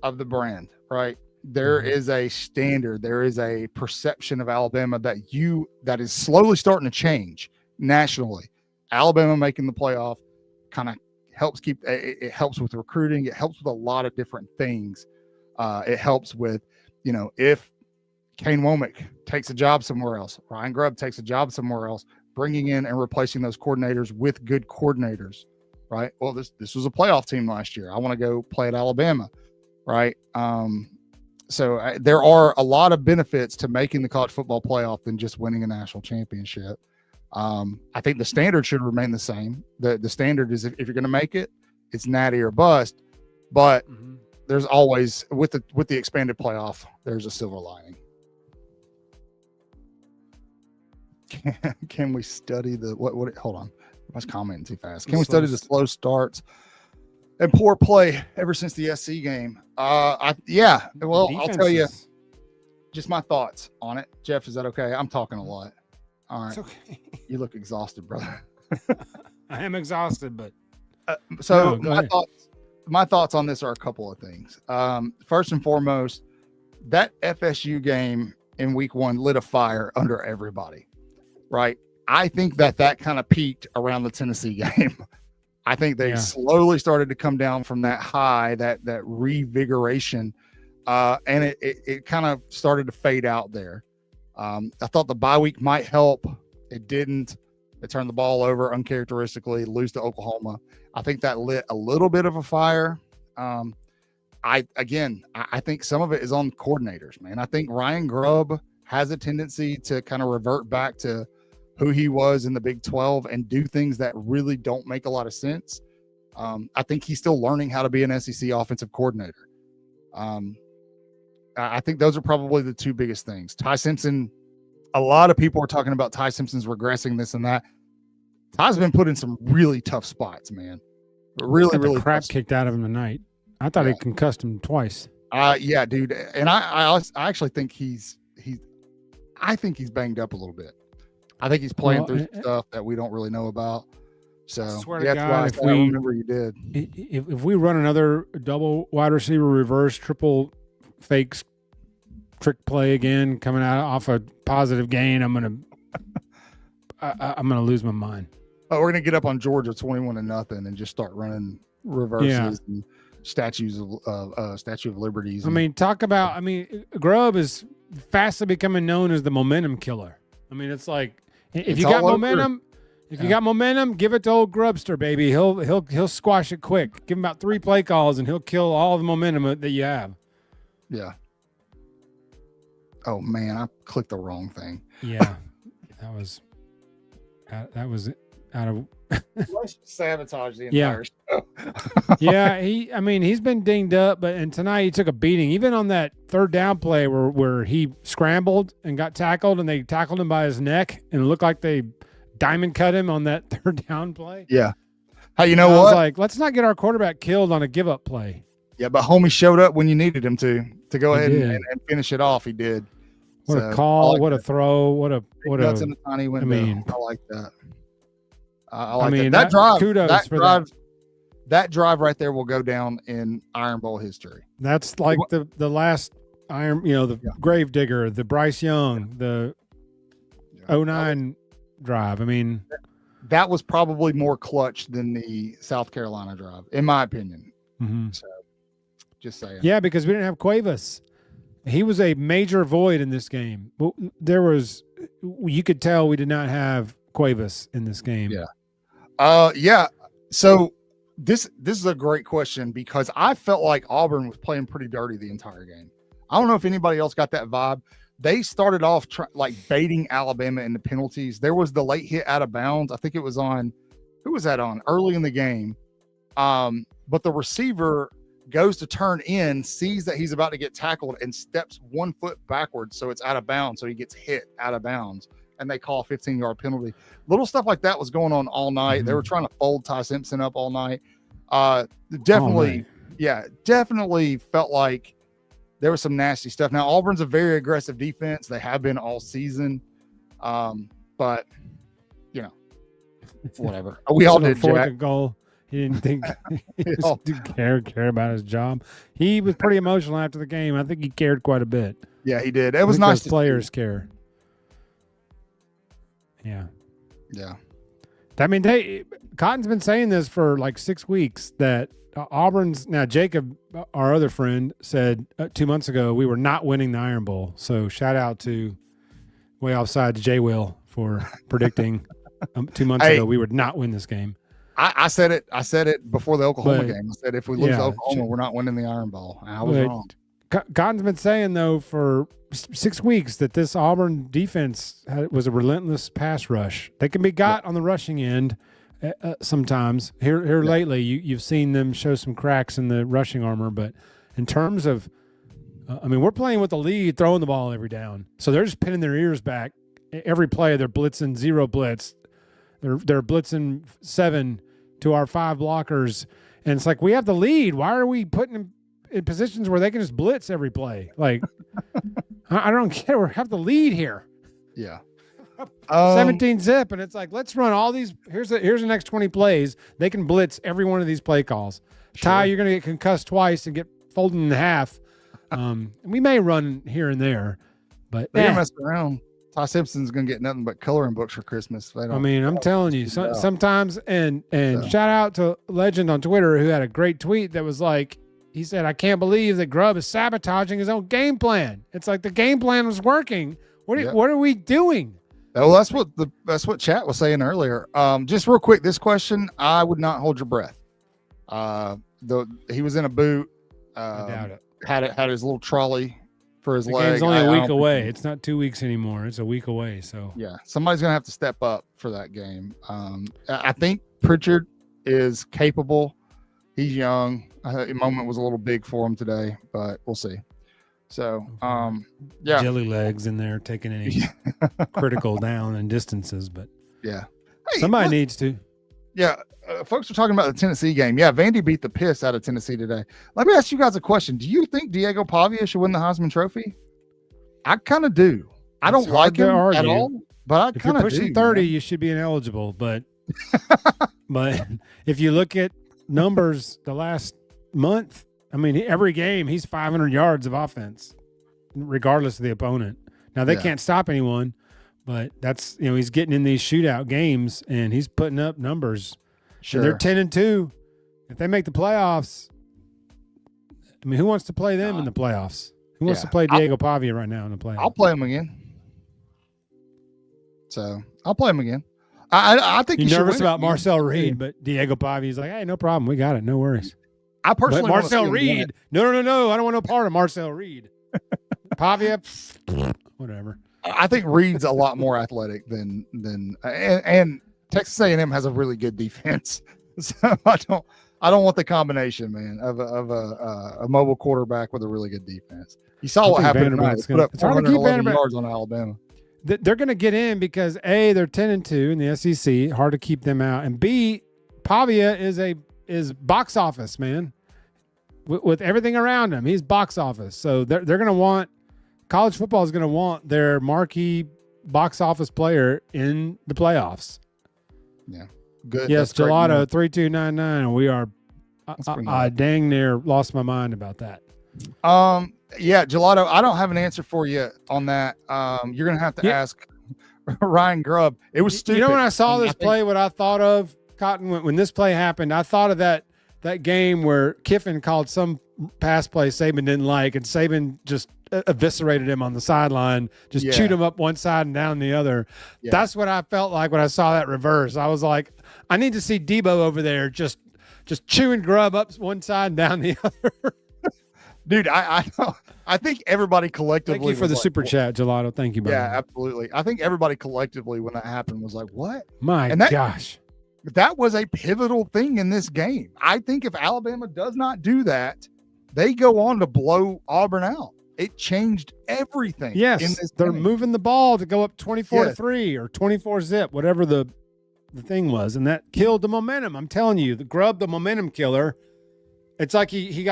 of the brand, right? There is a standard. There is a perception of Alabama that is slowly starting to change nationally. Alabama making the playoff kind of helps it helps with recruiting. It helps with a lot of different things. It helps with, if Kane Womack takes a job somewhere else, Ryan Grubb takes a job somewhere else, bringing in and replacing those coordinators with good coordinators, right? Well, this was a playoff team last year. I want to go play at Alabama, right? So there are a lot of benefits to making the college football playoff than just winning a national championship. I think the standard should remain the same. The standard is if you're going to make it, it's natty or bust. But there's always with the expanded playoff, there's a silver lining. Can we study the what? Hold on, I was commenting too fast. Can we study the slow starts and poor play ever since the SC game? Well, I'll tell you just my thoughts on it. Jeff, is that okay? I'm talking a lot. All right. It's okay. You look exhausted, brother. I am exhausted, but my thoughts on this are a couple of things. First and foremost, that FSU game in week 1 lit a fire under everybody, right? I think that kind of peaked around the Tennessee game. I think they slowly started to come down from that high, that revigoration, and it kind of started to fade out there. I thought the bye week might help. It didn't. They turned the ball over uncharacteristically, lose to Oklahoma. I think that lit a little bit of a fire. I think some of it is on coordinators, man. I think Ryan Grubb has a tendency to kind of revert back to who he was in the Big 12 and do things that really don't make a lot of sense. I think he's still learning how to be an SEC offensive coordinator. I think those are probably the two biggest things. Ty Simpson, a lot of people are talking about Ty Simpson's regressing, this and that. Ty's been put in some really tough spots, man. Really crap kicked out of him tonight. I thought he concussed him twice. Yeah, dude. And I actually think he's banged up a little bit. I think he's playing through stuff that we don't really know about. So swear to God, I remember you did. If we run another double wide receiver reverse, triple fakes trick play again, coming out off a positive gain, I'm gonna lose my mind. Oh, we're gonna get up on Georgia 21-0 and just start running reverses and Statue of Liberties. Grubb is fastly becoming known as the momentum killer. I mean, it's like if you got momentum, you got momentum, give it to old Grubster, baby. He'll squash it quick. Give him about 3 play calls, and he'll kill all the momentum that you have. Yeah. Oh man, I clicked the wrong thing. Yeah, that was out of. Let's sabotage the entire show. Yeah, he's been dinged up, and tonight he took a beating. Even on that third down play where he scrambled and got tackled, and they tackled him by his neck, and it looked like they diamond cut him on that third down play. Yeah. Hey, you know what? I was like, let's not get our quarterback killed on a give up play. Yeah, but homie showed up when you needed him to go ahead and finish it off. He did. What a call! What a throw! What a nuts in a tiny window. I like that. I like that. That drive. Kudos for that. That drive right there will go down in Iron Bowl history. That's like the last Iron, the Grave Digger, the Bryce Young, the 09 drive. I mean, that was probably more clutch than the South Carolina drive, in my opinion. Mm-hmm. So, just saying. Yeah, because we didn't have Cuevas. He was a major void in this game. You could tell we did not have Cuevas in this game. Yeah. So this is a great question because I felt like Auburn was playing pretty dirty the entire game. I don't know if anybody else got that vibe. They started off baiting Alabama into penalties. There was the late hit out of bounds. I think it was on, who was that on? Early in the game. But the receiver goes to turn in, sees that he's about to get tackled, and steps 1 foot backwards, so it's out of bounds. So he gets hit out of bounds, and they call a 15-yard penalty. Little stuff like that was going on all night. Mm-hmm. They were trying to fold Ty Simpson up all night. Definitely felt like there was some nasty stuff. Now, Auburn's a very aggressive defense. They have been all season. But, whatever. We all did, Jack. Goal. He didn't think he didn't care about his job. He was pretty emotional after the game. I think he cared quite a bit. Yeah, he did. It was nice to players care. Yeah. Yeah. I mean, Cotton's been saying this for like 6 weeks that Auburn's now. Jacob, our other friend, said 2 months ago we were not winning the Iron Bowl. So shout out to Waaaay Offsides J. Will for predicting 2 months ago we would not win this game. I said it before the Oklahoma game. I said if we lose to Oklahoma, we're not winning the Iron Bowl. I was wrong. Cotton's been saying though for 6 weeks that this Auburn defense was a relentless pass rush. They can be got on the rushing end sometimes. Here lately, you've seen them show some cracks in the rushing armor, but in terms of, we're playing with the lead, throwing the ball every down, so they're just pinning their ears back every play. They're blitzing 0 blitz. They're blitzing 7 to our 5 blockers, and it's like we have the lead. Why are we putting them in positions where they can just blitz every play? Like, I don't care. We have the lead here. Yeah. 17 zip, and it's like, let's run all these. Here's the next 20 plays. They can blitz every one of these play calls. Sure. Ty, you're going to get concussed twice and get folded in half. We may run here and there, but they're going to mess around. Ty Simpson's gonna get nothing but coloring books for Christmas. I mean, I'm telling you, sometimes, and shout out to Legend on Twitter who had a great tweet that was like, he said, "I can't believe that Grubb is sabotaging his own game plan. It's like the game plan was working. What are we doing?" Well, that's what chat was saying earlier. Just real quick, this question, I would not hold your breath. He was in a boot. I doubt it. Had his little trolley for his the leg. Game's only a week away. It's not 2 weeks anymore. It's a week away. So yeah, somebody's gonna have to step up for that game. I think Pritchard is capable. He's young. The moment was a little big for him today, but we'll see. So, yeah, jelly legs in there taking any critical down and distances, but yeah, somebody needs to. Yeah, folks are talking about the Tennessee game. Yeah, Vandy beat the piss out of Tennessee today. Let me ask you guys a question. Do you think Diego Pavia should win the Heisman Trophy? I kind of do. I don't like him at all, but I kind of do. If you're pushing 30, man, you should be ineligible. But but if you look at numbers the last month, I mean, every game he's 500 yards of offense, regardless of the opponent. Now they can't stop anyone, but that's, he's getting in these shootout games and he's putting up numbers. Sure, and they're 10-2. If they make the playoffs, I mean, who wants to play them in the playoffs? Who wants to play Diego Pavia right now in the playoffs? I'll play him again. So I'll play him again. I think you're nervous about Marcel Reed, but Diego Pavia's like, hey, no problem, we got it, no worries. I personally, but Marcel Reed, no, I don't want no part of Marcel Reed. Pavia, whatever. I think Reed's a lot more athletic than and Texas A&M has a really good defense. So I don't want the combination, man, of a mobile quarterback with a really good defense. You saw what happened tonight. Put up 411 yards on Alabama. They're going to get in because A, they're 10-2 in the SEC, hard to keep them out, and B, Pavia is box office, man. With everything around him, he's box office. So they're going to want, college football is going to want their marquee box office player in the playoffs. Yeah, good. Yes, Gelato 3299. We are. I dang near lost my mind about that. Yeah, Gelato. I don't have an answer for you on that. You're going to have to ask Ryan Grubb. It was stupid. You know, when I saw this play, what I thought of, Cotton, when this play happened, I thought of that game where Kiffin called some pass play Saban didn't like, and Saban just eviscerated him on the sideline, just chewed him up one side and down the other. Yeah. That's what I felt like when I saw that reverse. I was like, I need to see Debo over there just chewing Grubb up one side and down the other. Dude, I think everybody collectively. Thank you for the super chat, Gelato. Thank you, brother. Yeah, absolutely. I think everybody collectively, when that happened, was like, "What?" Gosh. That was a pivotal thing in this game. I think if Alabama does not do that, they go on to blow Auburn out. It changed everything. Yes, they're moving the ball to go up 24-3 or 24-zip, whatever the thing was, and that killed the momentum. I'm telling you, the Grubb, the momentum killer. It's like he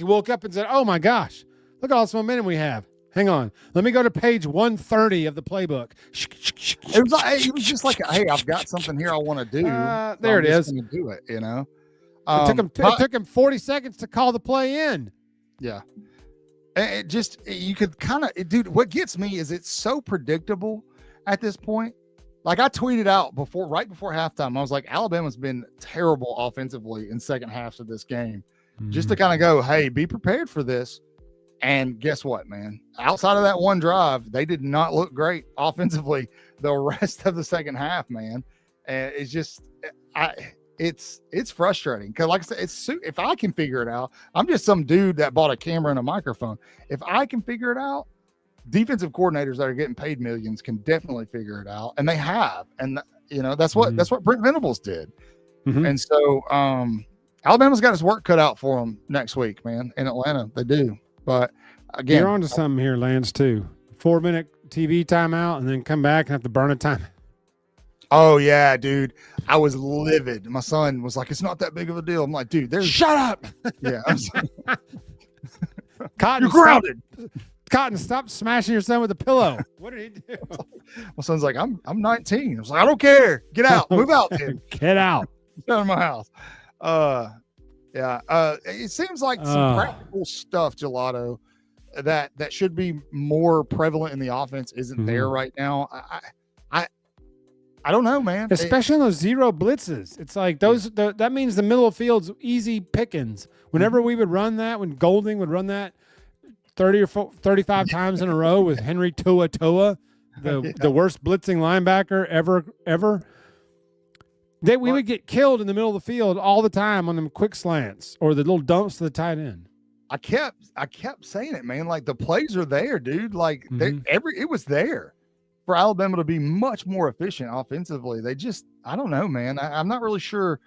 woke up and said, "Oh my gosh, look at all this momentum we have." Hang on. Let me go to page 130 of the playbook. It was just like, hey, I've got something here I want to do. There it is. Going to do it, you know. It took him 40 seconds to call the play in. Yeah. You could kind of, dude, what gets me is it's so predictable at this point. Like I tweeted out right before halftime, I was like, Alabama's been terrible offensively in second halves of this game. Just to kind of go, hey, be prepared for this. And guess what, man? Outside of that one drive, they did not look great offensively the rest of the second half, man. And it's just, it's frustrating because, like I said, if I can figure it out, I'm just some dude that bought a camera and a microphone. If I can figure it out, defensive coordinators that are getting paid millions can definitely figure it out, and they have. And that's what Brent Venables did. And so, Alabama's got his work cut out for them next week, man. In Atlanta, they do. But again, you're onto something here, Lance, too. 4-minute TV timeout and then come back and have to burn a time. Oh, yeah, dude. I was livid. My son was like, it's not that big of a deal. I'm like, dude, shut up. Yeah. Cotton, you're grounded. Cotton, stop smashing your son with a pillow. What did he do? My son's like, I'm 19. I was like, I don't care. Get out. Move out, dude. Get out. Get out of my house. Yeah. It seems like some practical stuff, Gelato, that should be more prevalent in the offense isn't there Mm-hmm. right now. I don't know, man. Especially in those zero blitzes. It's like that means the middle of the field's easy pickings. Whenever we would run that, when Golding would run that 30 or 35 times in a row with Henry Tua, the worst blitzing linebacker ever, we would get killed in the middle of the field all the time on them quick slants or the little dumps to the tight end. I kept saying it, man. Like the plays are there, dude. Like it was there for Alabama to be much more efficient offensively. They just, I don't know, man. I'm not really sure.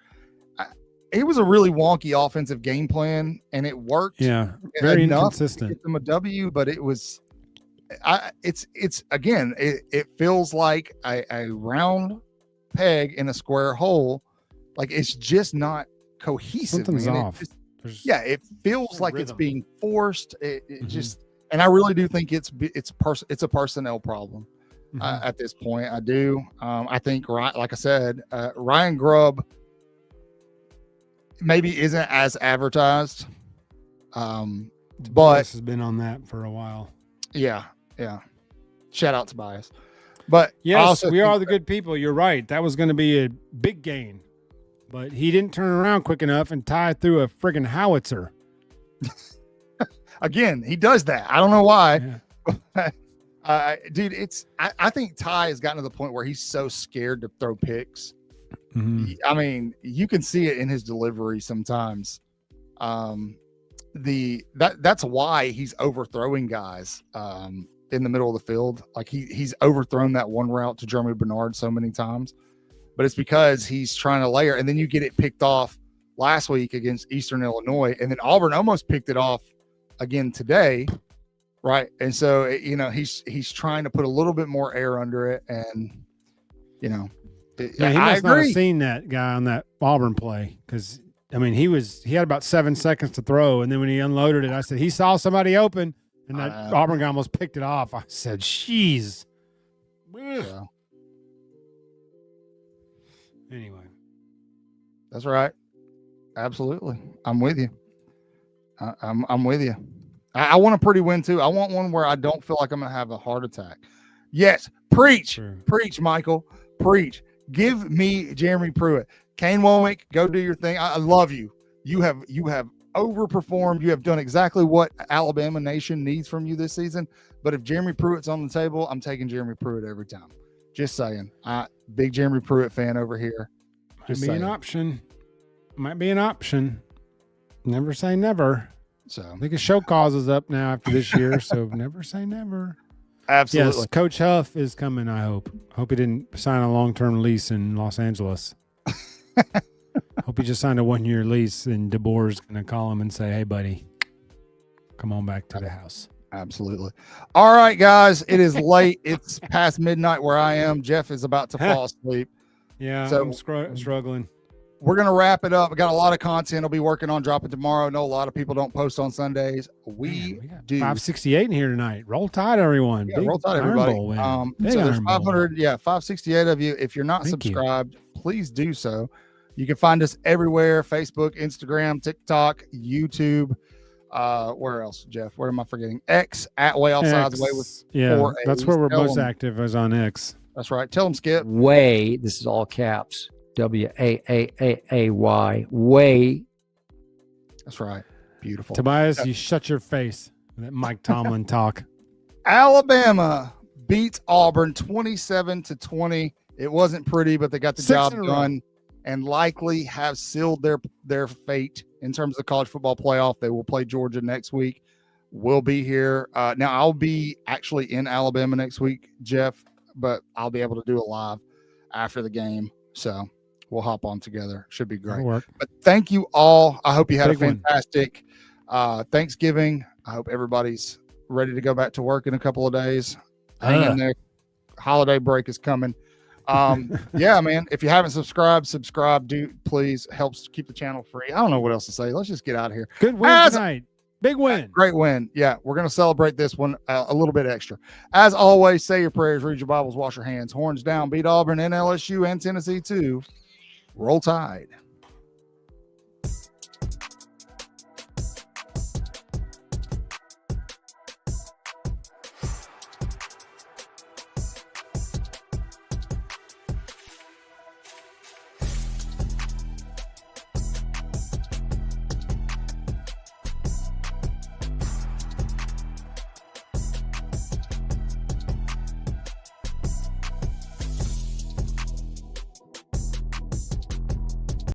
It was a really wonky offensive game plan, and it worked. Yeah, very To inconsistent. get them a W, but it was. It's again. It feels like a round peg in a square hole. Like it's just not cohesive. Something's man. off. It feels like it's rhythm. being forced. It just, and I really do think it's a personnel problem at this point. I do. I think, like I said, Ryan Grubb maybe isn't as advertised. But has been on that for a while. Yeah. Shout out to Bias. But yes, we are the good people. You're right. That was going to be a big gain, but he didn't turn around quick enough and tie through a friggin' howitzer. Again, he does that. I don't know why. Yeah. Dude, I think Ty has gotten to the point where he's so scared to throw picks. Mm-hmm. I mean, you can see it in his delivery sometimes. That's why he's overthrowing guys in the middle of the field. Like he's overthrown that one route to Jeremy Bernard so many times, but it's because he's trying to layer, and then you get it picked off last week against Eastern Illinois, and then Auburn almost picked it off again today, right? And so he's trying to put a little bit more air under it, and he must not have seen that guy on that Auburn play, because I mean he had about 7 seconds to throw, and then when he unloaded it, I said he saw somebody open. And that Auburn guy almost picked it off. I said, "Jeez." Yeah. Anyway, that's right. Absolutely, I'm with you. I'm with you. I want a pretty win too. I want one where I don't feel like I'm going to have a heart attack. Yes, preach, Michael, preach. Give me Jeremy Pruitt, Kane Womack. Go do your thing. I love you. You have overperformed. You have done exactly what Alabama Nation needs from you this season. But if Jeremy Pruitt's on the table, I'm taking Jeremy Pruitt every time. Just saying. Big Jeremy Pruitt fan over here. Might be an option. Might be an option. Never say never. So I think his show cause is up now after this year. So never say never. Absolutely. Yes, Coach Huff is coming, I hope. Hope he didn't sign a long-term lease in Los Angeles. Hope he just signed a 1-year lease, and DeBoer's going to call him and say, "Hey, buddy, come on back to the house." Absolutely. All right, guys. It is late. It's past midnight where I am. Jeff is about to fall asleep. Yeah, so I'm struggling. We're going to wrap it up. We got a lot of content I'll be working on dropping tomorrow. I know a lot of people don't post on Sundays. We do. 568 in here tonight. Roll Tide, everyone. Yeah, roll Tide, everybody. So there's 500, 568 of you. If you're not subscribed, please do so. You can find us everywhere: Facebook, Instagram, TikTok, YouTube. Where else, Jeff? Where am I forgetting? X at Waaaay Offsides. Way with that's where we're most active, is on X. That's right. Tell them, Skip. Waaaay. This is all caps. Waaaay. Waaaay. That's right. Beautiful. Tobias, you shut your face. That Mike Tomlin talk. Alabama beats Auburn 27-20. It wasn't pretty, but they got the job done, and likely have sealed their fate in terms of the college football playoff. They will play Georgia next week. We'll be here. Now, I'll be actually in Alabama next week, Jeff, but I'll be able to do it live after the game. So we'll hop on together. Should be great. But thank you all. I hope you had a fantastic Thanksgiving. I hope everybody's ready to go back to work in a couple of days. Hang in there. Holiday break is coming. Yeah, man. If you haven't subscribe. Do please, helps keep the channel free. I don't know what else to say. Let's just get out of here. Good win tonight. Big win. Great win. Yeah, we're going to celebrate this one a little bit extra. As always, say your prayers, read your Bibles, wash your hands. Horns down, beat Auburn and LSU and Tennessee too. Roll Tide.